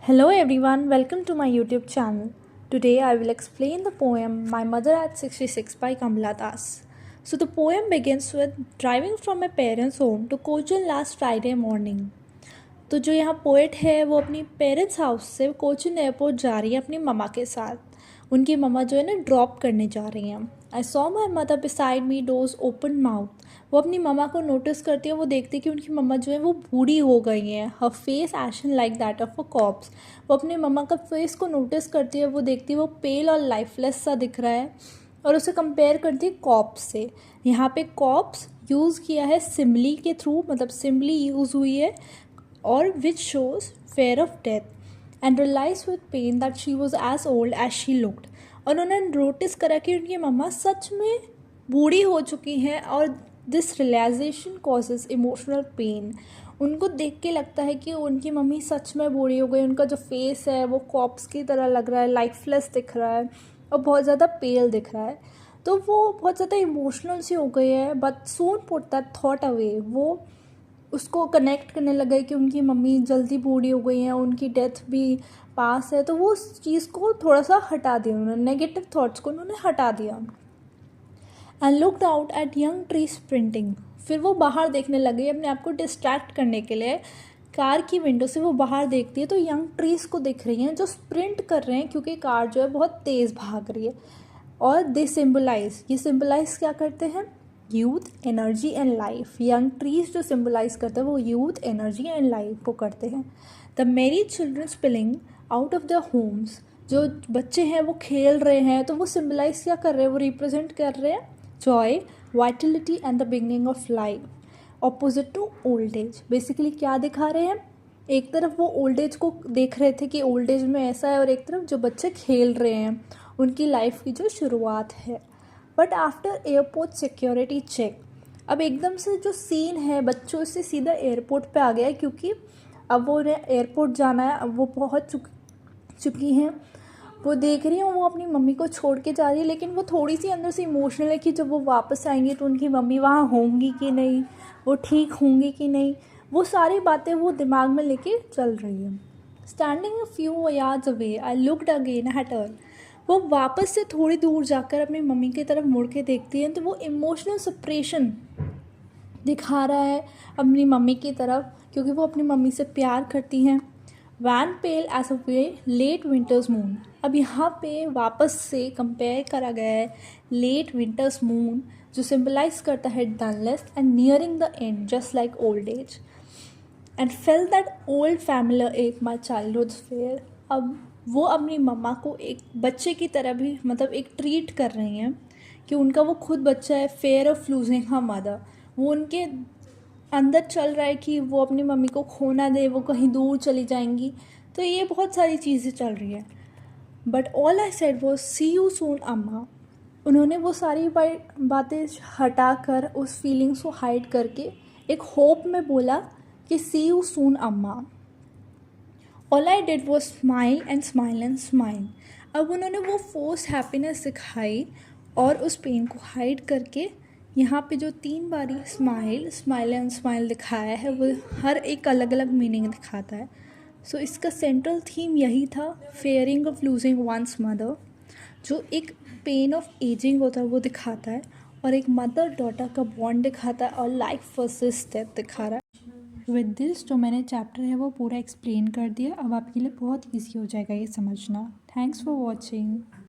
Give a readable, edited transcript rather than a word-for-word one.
Hello everyone, welcome to my YouTube channel. Today I will explain the poem My Mother at 66 by Kamala Das. So the poem begins with driving from my parents' home to Cochin last Friday morning. तो जो यहाँ poet है वो अपनी parents house से Cochin airport जा रही है अपनी ममा के साथ। उनकी ममा जो है ना ड्रॉप करने जा रही हैं। I saw my mother beside me dose open mouth. वो अपनी ममा को नोटिस करती है, वो देखती है कि उनकी मम्मा जो है वो बूढ़ी हो गई हैं। Her face ashen like that of a corpse. वो अपनी मम्मा का फेस को नोटिस करती है, वो देखती है वो पेल और लाइफलेस सा दिख रहा है और उसे कंपेयर करती है कॉप्स से। यहाँ पे कॉप्स यूज़ किया है सिमली के थ्रू, मतलब सिमली यूज़ हुई है और which shows fear of death and realized with pain that she was as old as she looked। और उन्होंने नोटिस करा कि उनकी मम्मा सच में बूढ़ी हो चुकी हैं और this realisation causes emotional pain. उनको देख के लगता है कि उनकी मम्मी सच में बूढ़ी हो गई, उनका जो फेस है वो कॉप्स की तरह लग रहा है, लाइफलेस दिख रहा है और बहुत ज़्यादा पेल दिख रहा है। तो वो बहुत ज़्यादा इमोशनल सी हो गई है, but soon put that thought away. वो उसको कनेक्ट करने लगा कि उनकी मम्मी जल्दी बूढ़ी हो गई हैं, उनकी डेथ भी पास है, तो वो उस चीज़ को थोड़ा सा हटा दिया, उन्होंने नेगेटिव थॉट्स को उन्होंने हटा दिया। And looked out at young tree sprinting. फिर वो बाहर देखने लगे अपने आप को डिस्ट्रैक्ट करने के लिए। कार की विंडो से वो बाहर देखती है तो यंग ट्रीज़ को दिख रही हैं जो स्प्रिंट कर रहे हैं, क्योंकि कार जो है बहुत तेज़ भाग रही है। और दे सिम्बलाइज, ये सिम्बलाइज क्या करते हैं? Youth, energy and life. Young trees जो सिम्बलाइज करते हैं वो यूथ, एनर्जी एंड लाइफ को करते हैं। द मेरी children spilling out of the homes. जो बच्चे हैं वो खेल रहे हैं, तो वो सिम्बलाइज क्या कर रहे हैं? वो रिप्रेजेंट कर रहे हैं joy, vitality and the beginning of life. Opposite to old age. Basically क्या दिखा रहे हैं? एक तरफ वो ओल्ड एज को देख रहे थे कि ओल्ड एज में ऐसा है, और एक तरफ जो बच्चे खेल रहे हैं, उनकी लाइफ की जो शुरुआत है। But after airport security check, अब एकदम से जो सीन है बच्चों से सीधा एयरपोर्ट पे आ गया है, क्योंकि अब वो उन्हें एयरपोर्ट जाना है। अब वो पहुंच चुकी हैं। वो देख रही हैं वो अपनी मम्मी को छोड़ के जा रही है, लेकिन वो थोड़ी सी अंदर से इमोशनल है कि जब वो वापस आएंगी तो उनकी मम्मी वहाँ होंगी कि नहीं, वो ठीक होंगी कि नहीं। वो सारी बातें वो दिमाग में लेके चल रही है। Standing a few yards away I looked again at her. वो वापस से थोड़ी दूर जाकर अपनी मम्मी की तरफ मुड़ के देखती हैं तो वो इमोशनल सप्रेशन दिखा रहा है अपनी मम्मी की तरफ, क्योंकि वो अपनी मम्मी से प्यार करती हैं। Wan pale as a way late winter's moon. अब यहाँ पे वापस से कंपेयर करा गया है लेट विंटर्स मून, जो सिंबलाइज करता है dullness and nearing the end just like old age. And fell that old family एक माई चाइल्डहुड फेयर। अब वो अपनी मम्मा को एक बच्चे की तरह भी, मतलब एक ट्रीट कर रही हैं कि उनका वो खुद बच्चा है। Fair of losing her mother, वो उनके अंदर चल रहा है कि वो अपनी मम्मी को खो ना दे, वो कहीं दूर चली जाएंगी। तो ये बहुत सारी चीज़ें चल रही है। बट ऑल आई सेड वो सी यू सून अम्मा। उन्होंने वो सारी बातें हटा कर, उस फीलिंग्स को हाइड करके एक होप में बोला कि सी यू सून अम्मा। ऑल आई डिड वो smile and smile and smile. अब उन्होंने वो फोर्स हैप्पीनेस दिखाई और उस पेन को हाइड करके यहाँ पे जो 3 बारी स्माइल, स्माइल एंड स्माइल दिखाया है, वो हर एक अलग अलग मीनिंग दिखाता है। सो इसका सेंट्रल थीम यही था, fearing of losing one's mother, जो एक पेन ऑफ एजिंग होता है वो दिखाता है, और एक मदर डॉटर का बॉन्ड दिखाता है, और लाइफ वर्सेस डेथ दिखा रहा है। विद दिस जो मैंने चैप्टर है वो पूरा एक्सप्लेन कर दिया। अब आपके लिए बहुत ईजी हो जाएगा ये समझना। Thanks for watching.